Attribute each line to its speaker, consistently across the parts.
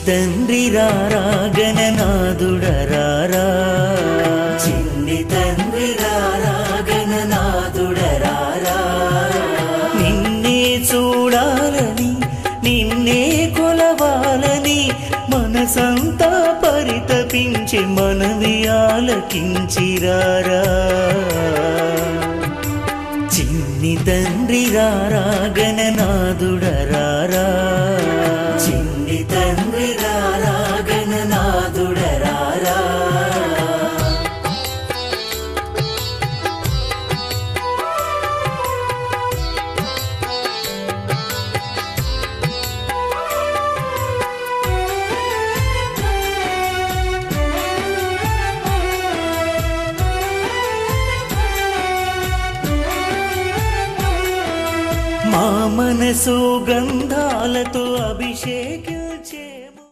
Speaker 1: తండ్రి రారా గణనాథుడరారా, చిన్ని తండ్రి రారా గణనాథుడరారా. నిన్నే చూడాలని నిన్నే కొలవాలని మనసంతా పరితపించి మనవి ఆలకించిరారా. చిన్ని తండ్రి రారా గణనాథుడరారా, చిన్ని తండ్రి రారా గణనాథుడరారా. మా మనసు గంధాలతో అభిషేకించేము.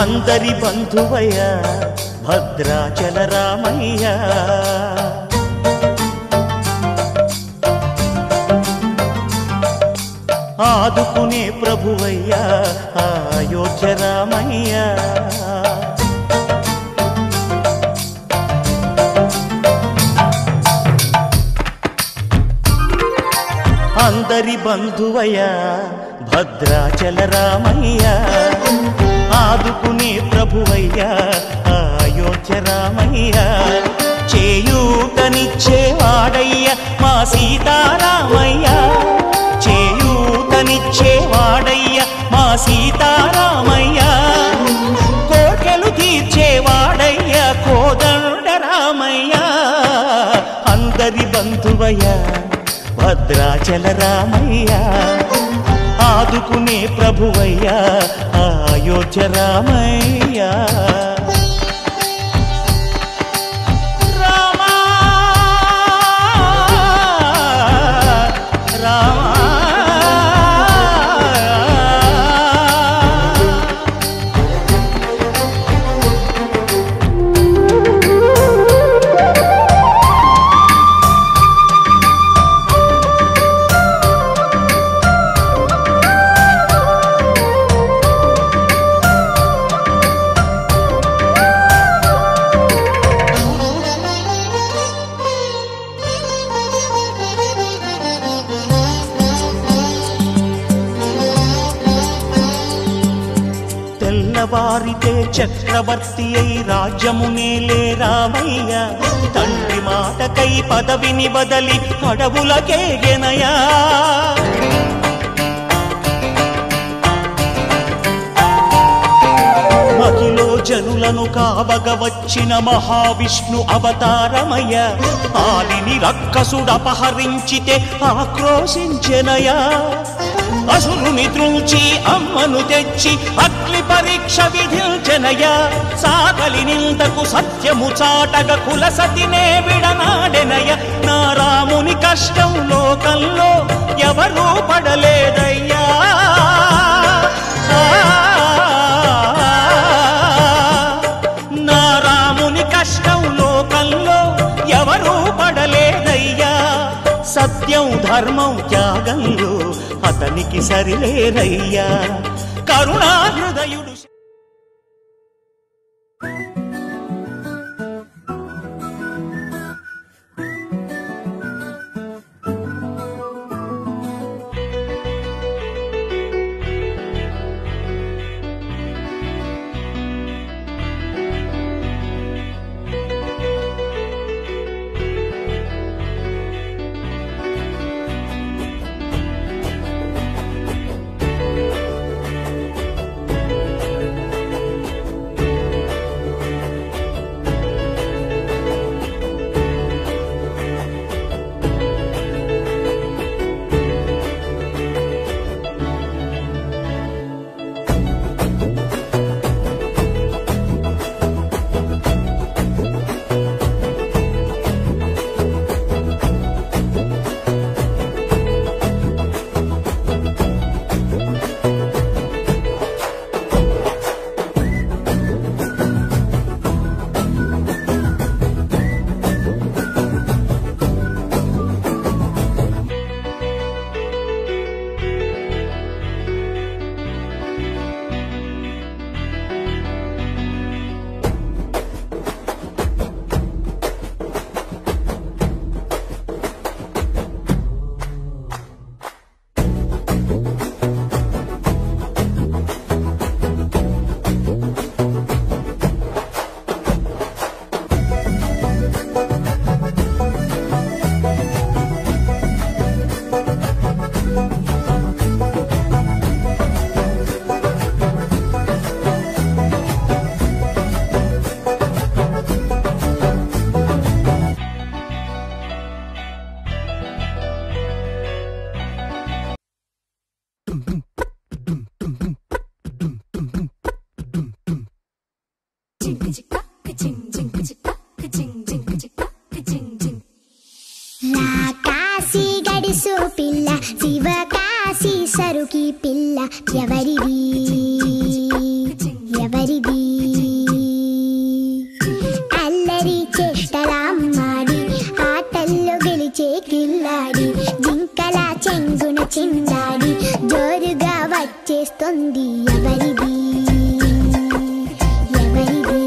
Speaker 1: అందరి బంధువయ్య భద్రాచల రామయ్య ఆదుకునే ప్రభువయ్య అయోధ్య రామయ్య అందరి బంధువయ్య భద్రాచల రామయ్య ఆదుకునే ప్రభువయ్య అయోధ్య రామయ్య చేయూతనిచ్చేవాడయ్య మా సీతారామయ్య చేయూతనిచ్చేవాడయ్య మా సీతారామయ్య కోర్కెలు తీర్చేవాడయ్య కోదండ రామయ్య అందరి బంధువయ్య భద్రాచల రామయ్య ఆదుకునే ప్రభువయ్య అయోధ్య రామయ్య వారితే చక్రవర్తి అయి రాజ్యమునేలే రామయ్య తండ్రి మాటకై పదవిని బదలి అడవులకేగెనయా మహిలో జనులను కావగ వచ్చిన మహావిష్ణు అవతారమయ్య ఆలిని రక్కసుడపహరించితే ఆక్రోశించెనయా అసురుని త్రుంచి అమ్మను తెచ్చి అగ్ని పరీక్ష విధించెనయ సాగలి నిందకు సత్యము చాటగ కుల సతినే విడనాడెనయ నా రాముని కష్టం లోకంలో ఎవరూ పడలేదయ్యా నా రాముని కష్టం లోకంలో ఎవరూ పడలేదయ్యా సత్యం ధర్మం త్యాగంలో అతనికి సరిలేరయ్యా కరుణా హృదయుడు
Speaker 2: అల్లరికి పిల్ల ఎవరిది ఎవరిది అల్లరి చేష్టలామ్మాడి ఆటల్లో గెలిచే కిల్లాడి జింకల చెంగున చిందాడి జోరుగా వచ్చేస్తుంది ఎవరిది ఎవరిది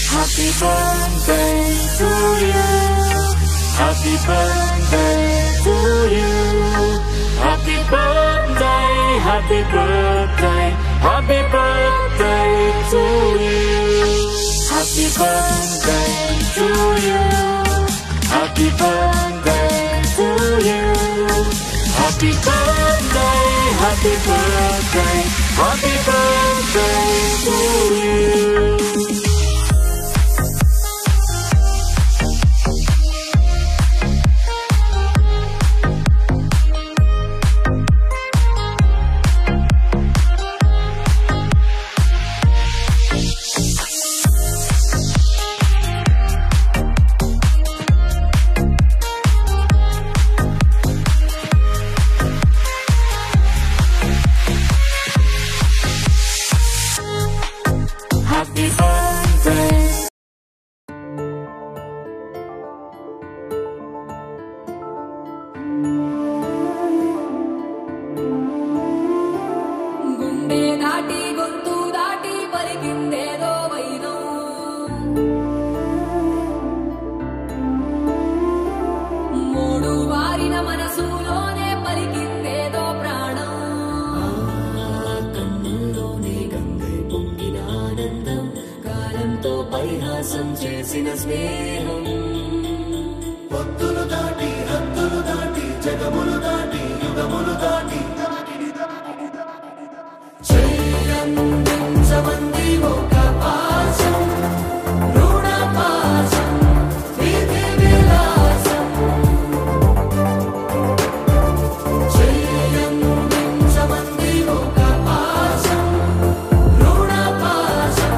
Speaker 3: Happy birthday to you. Happy birthday to you. Happy birthday, happy birthday, happy birthday to you. Happy birthday to you. Happy birthday to you. Happy birthday, happy birthday, happy birthday to you. Happy birthday.
Speaker 4: గుండె దాటి గొంతు దాటి పలికిందేదో వైనం మూడు వారిన మనసులోనే పలికిందేదో ప్రాణం కన్నుల్లోనే గంగై పొంగిన ఆనందం కాలంతో పరిహాసం చేసిన స్నేహం భక్తులు దాటి హద్దులు దాటి జగములు దాటి యుగములు దాటి చెయ్యందించమంది ఒక పాశం రుణ పాశం విధి విలాసం చెయ్యందించమంది ఒక పాశం రుణ పాశం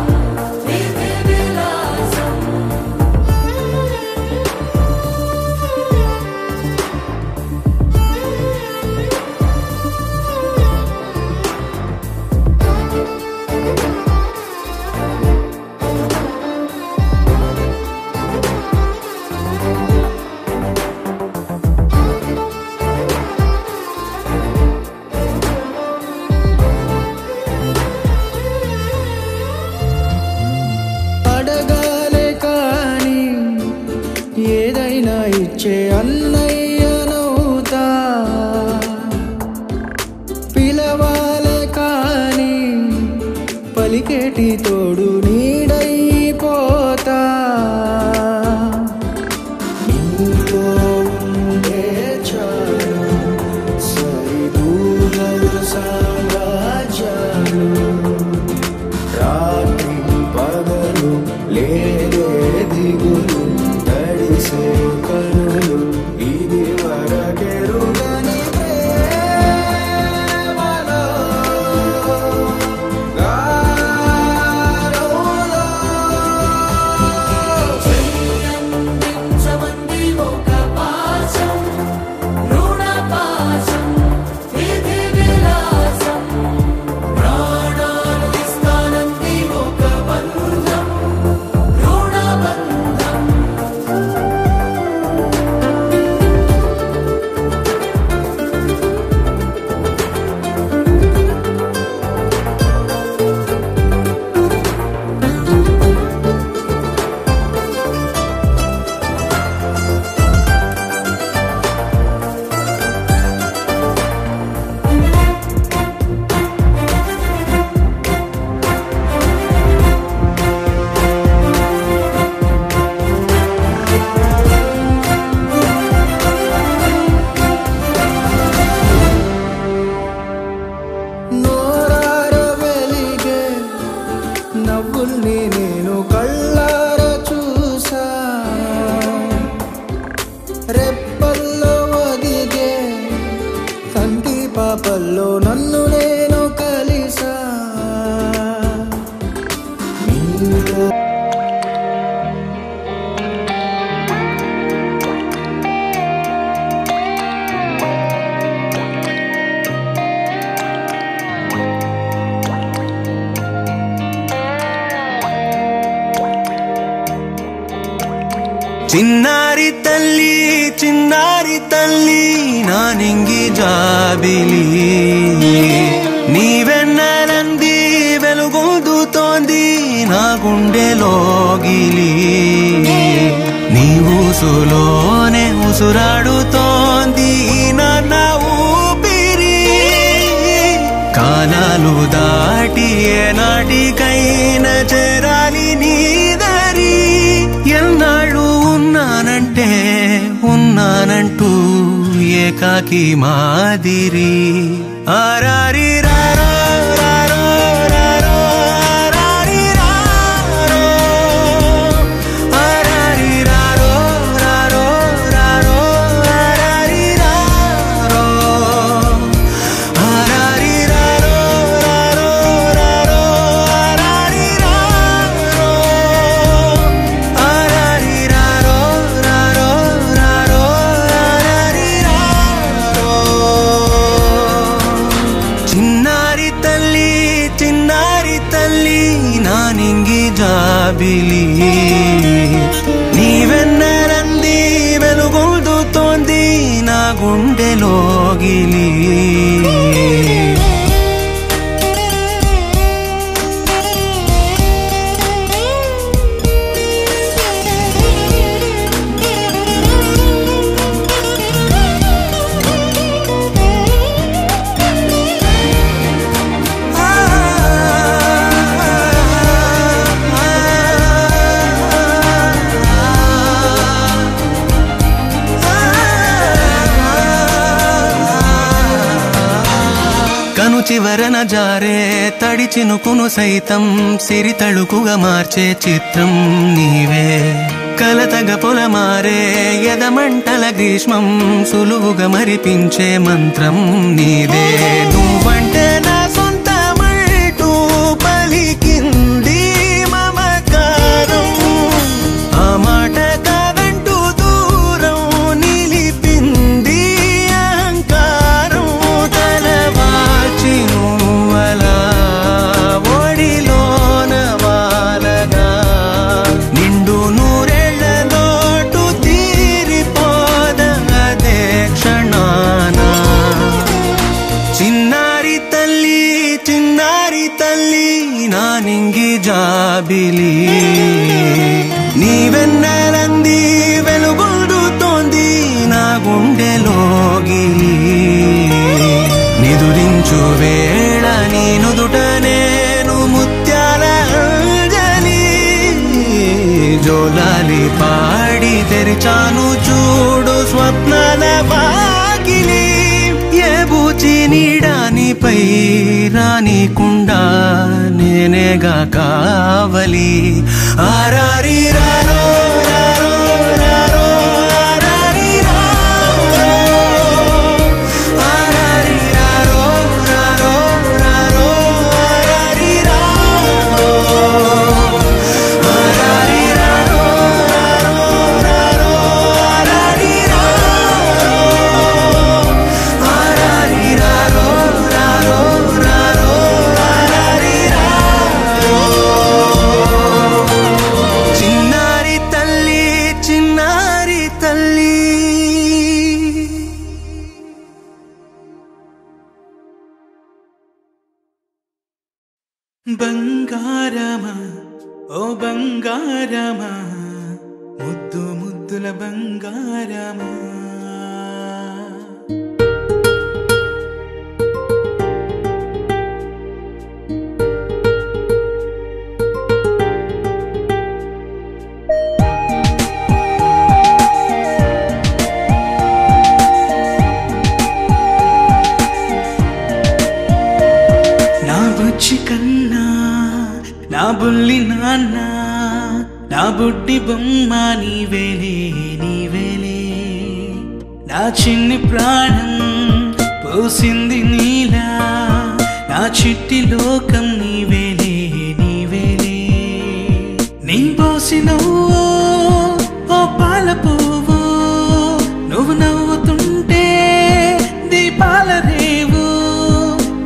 Speaker 4: విధి విలాసం
Speaker 5: అడగాలే కాని ఏదైనా ఇచ్చే అన్నయ్యనవుతా పిలవాలే కాని పలికేటి తోడు నీడైపోతా నీతో ఉండే చాలు సరిదూగలు సామ్రాజ్యాలు రాత్రి పగలు లేదే దిగులు తడిసే కనులు ఇది వరకెరుగని ప్రేమలో గారోలో
Speaker 4: చెయ్యందించమంది ఒక పాశం రుణ పాశం విధి విలాసం ప్రాణాలు ఇస్తానంది ఒక బంధం రుణ బంధం
Speaker 5: నోరార వెలిగే నవ్వుల్ని నేను కళ్ళార చూసా రెప్పల్లో ఒదిగే కంటి పాపల్లో నన్ను నేను కలిసా నీలో
Speaker 1: చిన్నారి తల్లి నా నింగి జాబిలి నీవెన్నెలంది వెలుగొందుతోంది నా గుండెలోగిలి నీ ఊసులోనే ఉసురాడుతోంది నా ఊపిరి కాలాలు దాటి ఏనాటికైనా చేరాలి నీ దారి ఎన్నాళ్ళు ఉన్నానంటూ ఏకాకి మాదిరి ఆరారి రారో రారో రారో ఆరారి రారో ఆరారి రారో రారో రారో ఆరారి రారో ఆరారి రారో రారో రారో ఆరారి రారో ఆరారి రారో రారో రారో ఆరారి రారో చిన్నారి తల్లి నా నింగి జాబిలి నీవెన్నెలంది వెలుగొందుతోంది నా గుండెలోగిలి చివరన జారే తడి చినుకును సైతం సిరి తళుకుగా మార్చే చిత్రం నీవే కలతగ పొలమారే ఎదమంటల గ్రీష్మం సులువుగా మరిపించే మంత్రం నీదే నువ్వంటే నా సొంతమంటూ పలికింది మమకారం ఆ మాట కాదంటూ దూరం నిలిపింది అహంకారం తలవాచి నువ్వలా ఒడిలోన వాలగా నిండు నూరేళ్ల లోటు తీరిపోదదే క్షణాన చిన్నారి తల్లి నా నింగి జాబిలి నీవెన్నెలంది వెలుగొందుతోంది నా గుండెలోగిలి నిదురించు వేళ నీ నుదుట నేను ముత్యాల అంజలి జోలాలి పాడి తెరిచాను చూడు స్వప్నాల వాకిలి ఏ బూచి నీడానిపై రానికుండా నేనేగా కావలి ఆరారి రారో రారో రారో ఆరారి రారో ఆరారి రారో రారో రారో ఆరారి రారో ఆరారి రారో రారో రారో ఆరారి రారో ఆరారి రారో రారో రారో ఆరారి రారో చిన్నారి తల్లి
Speaker 5: బంగారమా ఓ బంగారమా ముద్దు ముద్దుల బంగారమా నా బుచ్చి కన్నా నా బుల్లి నాన్న నా బుడ్డి బొమ్మ నీవేలే నీవేలే నా చిన్ని ప్రాణం పోసింది నీలా నా చిట్టి లోకం నీవేలే నీవేలే నీ పోసినవో ఓ పాల పువ్వు నువ్వు నవ్వుతుంటే దీపాల రేవు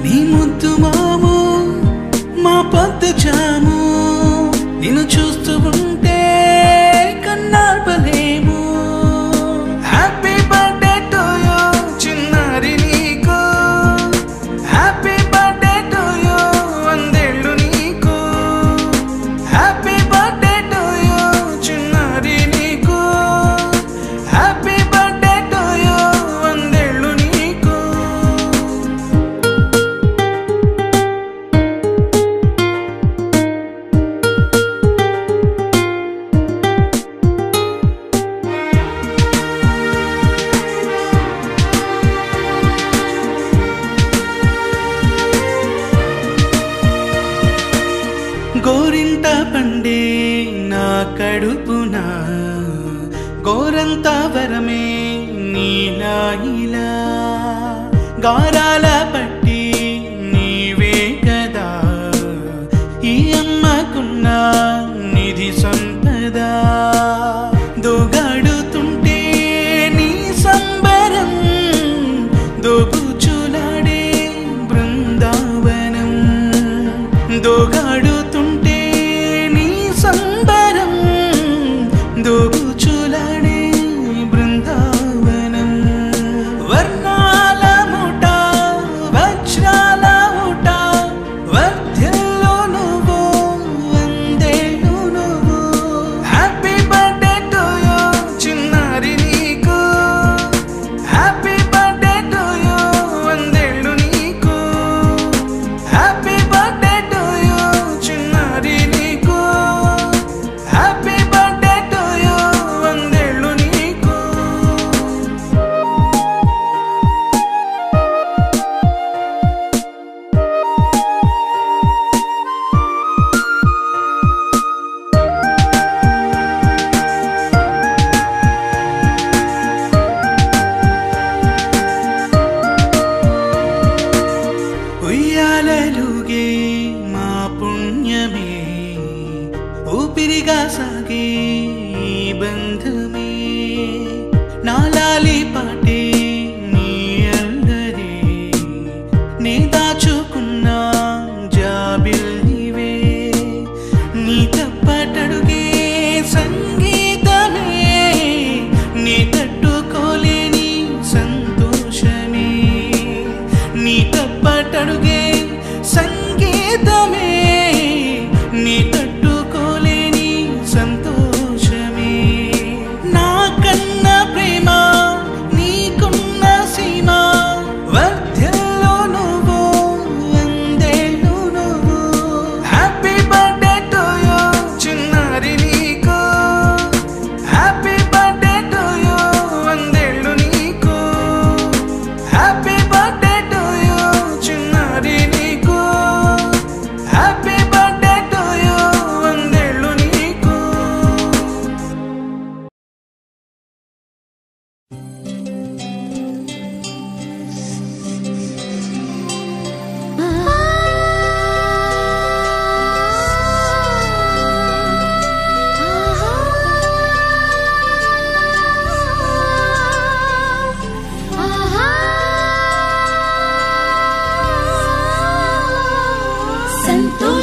Speaker 5: నీ ముద్దు మాము మా పొద్దు జాము నిన్ను చూస్తూ ఉంటే కన్నార్పలేము హ్యాపీ బర్త్డే టు యూ చిన్నారి నీకు హ్యాపీ బర్త్డే టు యూ వందేళ్ళు నీకు హ్యాపీ బర్త్డే టు యూ చిన్నారి నీకు హ్యాపీ బర్త్డే టు యూ వందేళ్ళు నీకు గోరింట పండే నా కడుపున గోరంత వరమే నీలా ఇలా గారాల పట్టి నీవే కదా ఈ అమ్మకున్న నిధి సంపద దోగాడుతుంటే నీ సంబరం దోబుచులాడే బృందావనం దోగాడుతుంటే నీ సంబరం దోబుచులాడే బృందావనం వర్ణాల ముఠ వజ్రాల ముఠ వర్ధ్యల్లో నువ్వు వందేళ్ళు నువ్వు హ్యాపీ బర్త్డే టు యూ చిన్నారి నీకు హ్యాపీ బర్త్డే టు యూ వందేళ్ళు నీకు హ్యాపీ బర్త్డే టు యూ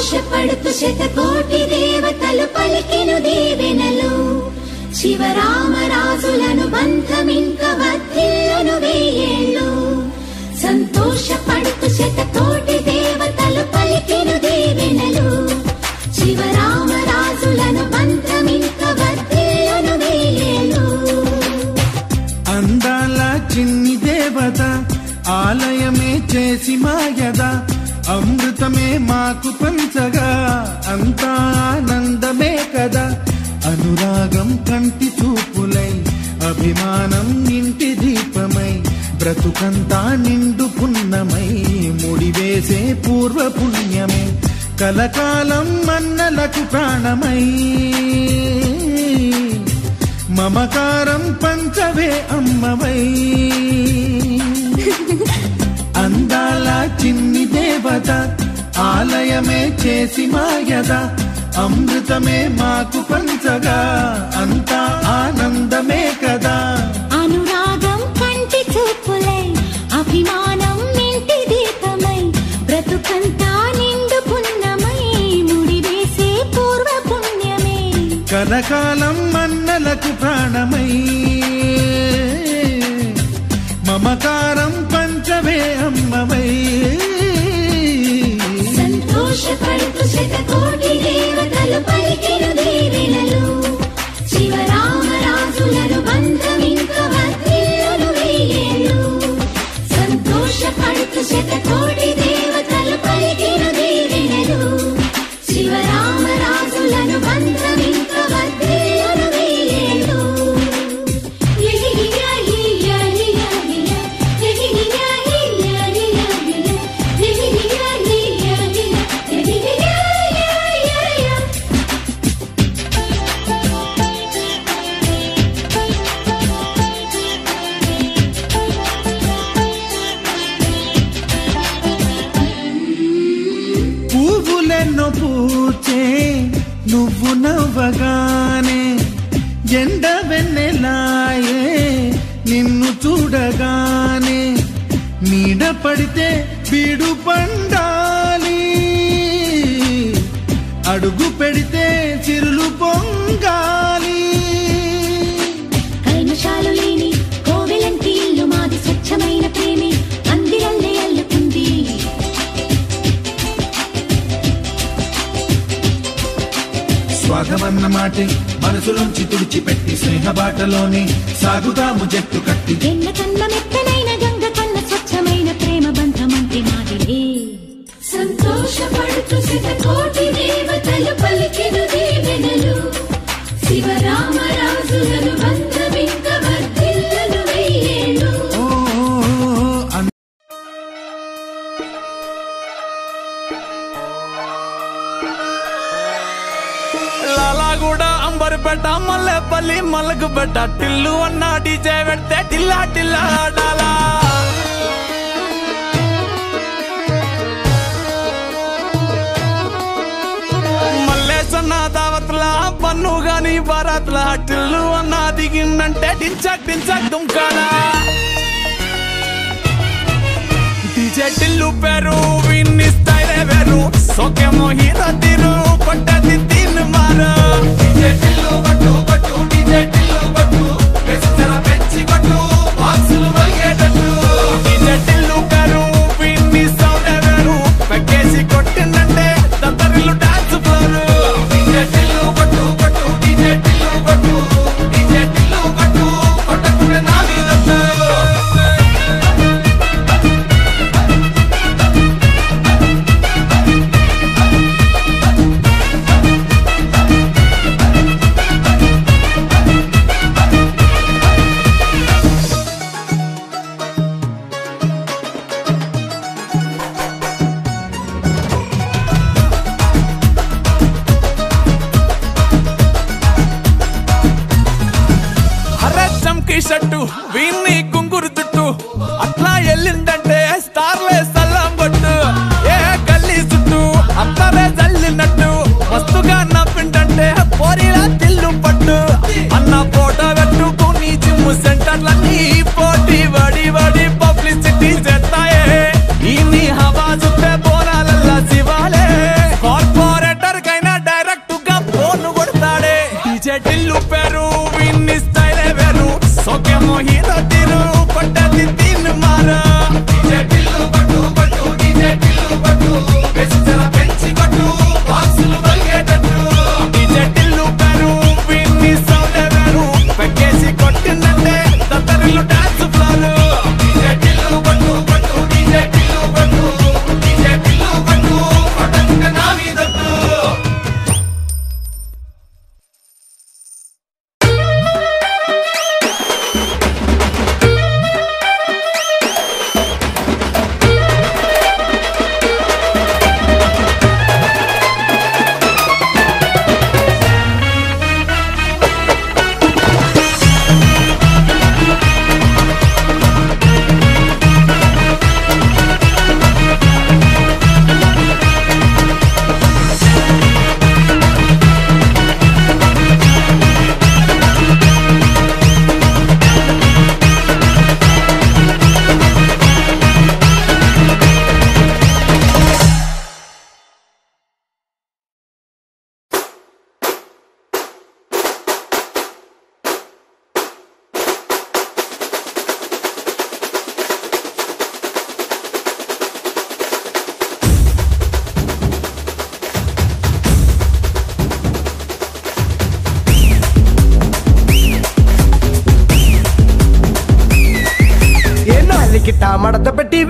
Speaker 6: సంతోషపడుతూ శతకోటి దేవతలు పలికెను దీవెనలు శివరామరాజులను బంధమింక వర్ధిల్లును వెయ్యేళ్ళు సంతోషపడుతూ శతకోటి దేవతలు పలికెను దీవెనలు శివరామరాజులను బంధమింక వర్ధిల్లును వెయ్యేళ్ళు
Speaker 5: అందాల చిన్ని దేవత ఆలయమే చేసి మాయద అమృతమే మాకు పంచగా అంతా ఆనందమే కదా అనురాగం కంటి చూపులై అభిమానం ఇంటి దీపమై బ్రతుకంతా నిండు పున్నమై ముడివేసే పూర్వ పుణ్యమే కలకాలం మన్నలకు ప్రాణమై మమకారం పంచవే అమ్మవై అందాల చిన్ని దేవత ఆలయమే చేసి మాయద అమృతమే మాకు పంచగా అంతా ఆనందమే కదా
Speaker 6: అనురాగం కంటి చూపులై అభిమానం ఇంటి దీపమై బ్రతుకంతా నిండు పున్నమై ముడివేసే పూర్వ పుణ్యమే
Speaker 5: కలకాలం మన్నలకు ప్రాణమై మమకారం పంచవే అమ్మవై
Speaker 6: సంతోషపడుతూ శతకోటి దేవతలు పలికెను దీవెనలు శివరామరాజులను బంధమింక వర్ధిల్లును వెయ్యేళ్ళు సంతోషపడుతూ శతకోటి దేవతలు పలికెను దీవెనలు శివరామరాజులను బంధమింక వర్ధిల్లును వెయ్యేళ్ళు
Speaker 5: పువ్వులెన్నో పూచే నువ్వు నవ్వగానే ఎండ వెన్నెలాయే నిన్ను చూడగానే నీడ పడితే బీడు పండాలి అడుగు పెడితే చిరులు పొంగాలి
Speaker 6: కల్మషాలు లేని కోవెలంటి ఇల్లు మాది స్వచ్ఛమైన ప్రేమి అందిరల్లే అల్లుకుంది
Speaker 5: స్వాగమన్న మాటే మనసులోంచి తుడిచిపెట్టి స్నేహ బాటలోనే సాగుతాము జట్టు కట్టి
Speaker 6: ఎన్న కన్న మెత్తనైన గంగ కన్న స్వచ్ఛమైన ప్రేమ బంధమంటే మాదిలే సంతోషపడుతూ శతకోటి దేవతలు పలికెను దీవెనలు శివరామరాజులను బంధమింక వర్ధిల్లును వెయ్యేళ్ళు
Speaker 1: లాలాగూడ అంబర్పేట మల్లెపల్లి మలకపేట టిల్లు అన్న డీజే పెడితే టిల్లా టిల్లా ఆడాలా మల్లేసన్న దావత్ల పన్ను గాని బారాత్ల టిల్లు అన్న దిగిందంటే డించక్ డించక్ దుంకాలా డీజే టిల్లు పేరు విన్ని స్టైల్ వేరు సోకేమో హీరో తీరు పట్టది తీన్ మారు డీజే టిల్లు పట్టు పట్టు డీజే టిల్లు పట్టు వెచ్చర పెంచి పట్టు బాక్సులు వలిగేటట్టు డీజే టిల్లు పేరు విన్ని సౌండ్ వేరు పెక్కేసి కొట్టిందంటే దత్తరిల్లు డాన్స్ ఫ్లోరు డీజే టిల్లు పట్టు పట్టు డీజే టిల్లు పట్టు డీజే టిల్లు పట్టు కొట్టకునే నా మీద షట్టు వీన్ని కుంగురు చుట్టూ అట్లా వెళ్ళిందంటే స్టార్లే సల్లం కొట్టు ఏ గల్లీ చుట్టూ అట్లనే జల్లినట్టు మస్తుగా నవ్విందంటే పోరిలా తిల్లు పట్టు అన్న ఫోటో పెట్టుకుని జిమ్ సెంటర్లన్నీ పోటీ వడి వడి పబ్లిసిటీ చేస్తాయే ఈ హవా చుట్టే బోనాలల్లా శివాలే కార్పొరేట్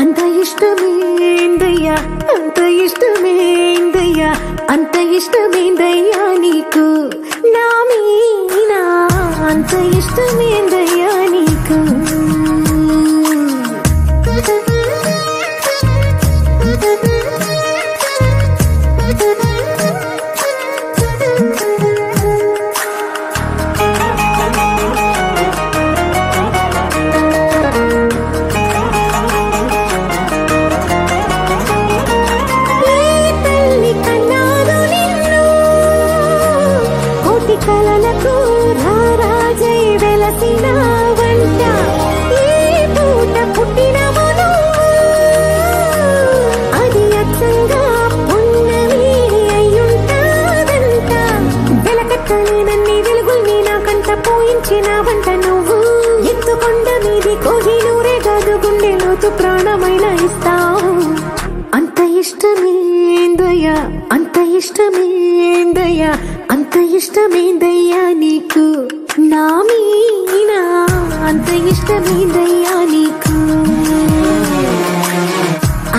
Speaker 6: అంత ఇష్టమేందయ్యా అంత ఇష్టమేందయ్యా అంత ఇష్టమేందయ్యా నీకు నా మీనా అంత ఇష్టమేందయ్యా నీకు కలలకు రారాజై వెలసిన వంట ఏ పూట పుట్టినవో అది అచ్చంగా పున్నమి అయ్యుంటాదంట వెలకట్టలేనన్ని వెలుగుల్ని నాకంట పోయించిన వంట నువ్వు ఎత్తుకొండ మీది కోహినూరే కాదు గుండెలోతు ప్రాణమైన ఇస్తావు అంత ఇష్టమేందయ్యా అంత ఇష్టమేందయ్యా అంత ఇష్టమేందయ్యా నీకు నా మీనా అంత ఇష్టమేందయ్యా నీకు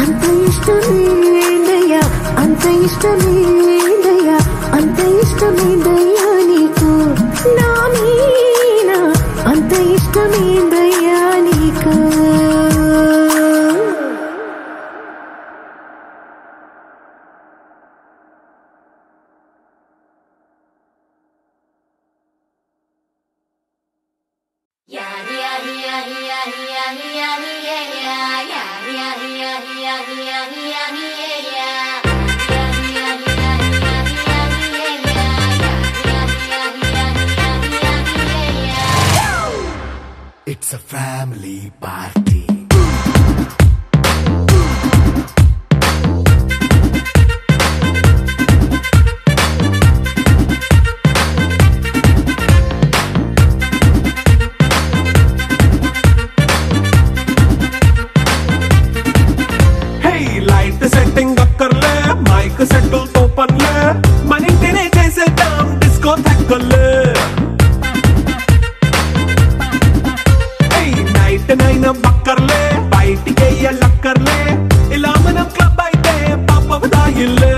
Speaker 6: అంత ఇష్టమేందయ్యా అంత ఇష్టమేందయ్యా అంత ఇష్టమేందయ్యా నీకు నా మీనా అంత ఇష్టమేందయ్యా నీకు
Speaker 7: It's a family party.
Speaker 5: Hey, light setting akkarle, mic settle to panle, manintine chesedam disco thakkale. నైన్ బక్కర్లే బయటికి లక్కర్లే ఇలా మనం క్లబ్ అయితే పాపదాయిల్లే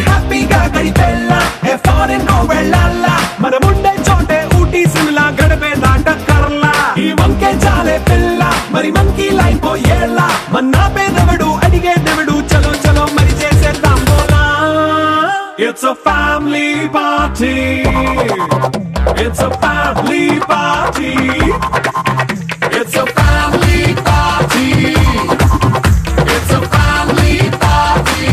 Speaker 5: హ్యాపీగా గడిపెల్లా ఫారెన్ వెళ్ళాలా మనముండే చోటే ఊటీ సిమ్లా గడిపే దాటక్కర్లా ఈ వంకే చాలే పిల్ల మరి మంకీ లైఫ్ ఏళ్ళ మన్నా పేదవడు అడిగేదెవడు చలో చలో మరి చేసేద్దాం బోలా It's a family party. It's a family party. It's a family party. It's a family party.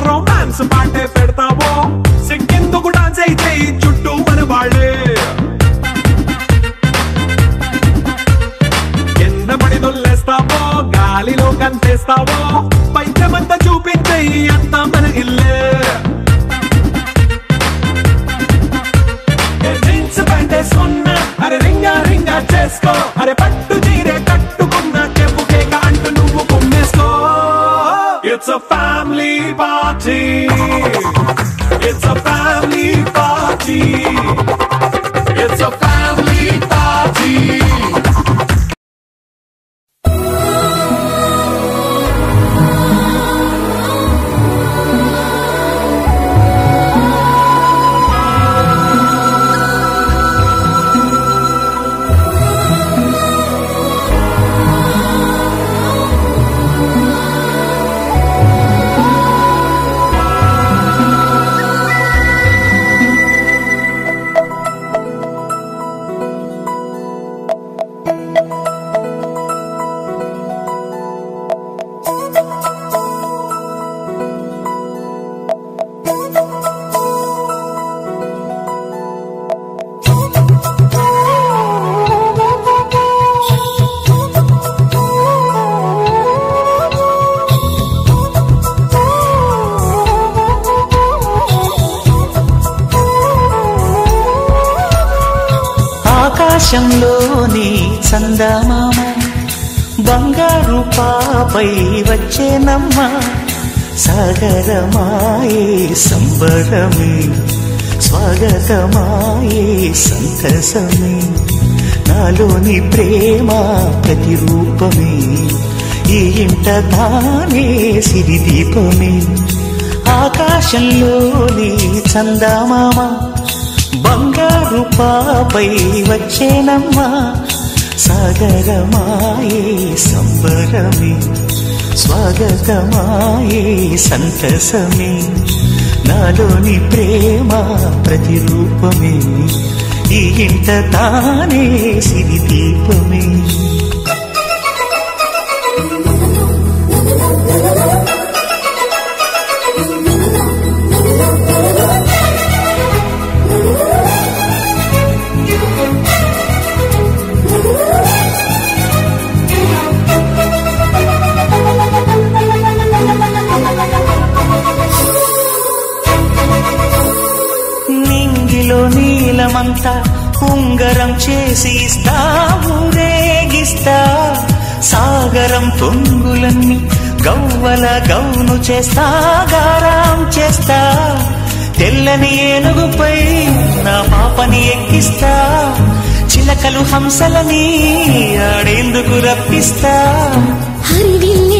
Speaker 5: Romance పాటే పెడతావో సిక్కిందుకు డాన్స్ అయితే చుట్టూ మన వాళ్ళే కింద పడి దొల్లేస్తావో గాలిలో కంతేస్తావో పైచమంతా చూపించే అంతా మన ఇల్లే జీన్స్ ప్యాంట్ వేసుకున్నా అరే రింగా రింగా చేసుకో అరే పట్టు చీరే కట్టుకున్నా చెప్పు కేక అంటూ నువ్వు కొమ్మేసుకో It's a family party. It's a family party. It's a family party.
Speaker 8: ఆకాశంలోని చందమామ బంగారు పాపై వచ్చేనమ్మ సాగరమాయే సంబరమే స్వాగతమాయే సంతసమే నాలోని ప్రేమ ప్రతిరూపమే ఈ ఇంట తానే సిరిదీపమే ఆకాశంలోని చందమామ బంగారు పాపై వచ్చేనమ్మా సాగరమాయే సంబరమే స్వాగతమాయే సంతసమే నాలోని ప్రేమ ప్రతిరూపమే ఈ ఇంట తానే సిరిదీపమే నీలమంతా ఉంగరం చేసి ఇస్తా ఊరేగిస్తా సాగరం పొంగులన్నీ గవ్వల గౌను చేస్తా గారాం చేస్తా తెల్లని ఏనుగుపై నా పాపని ఎక్కిస్తా చిలకలు హంసలని ఆడేందుకు రప్పిస్తా
Speaker 6: హరివిల్ల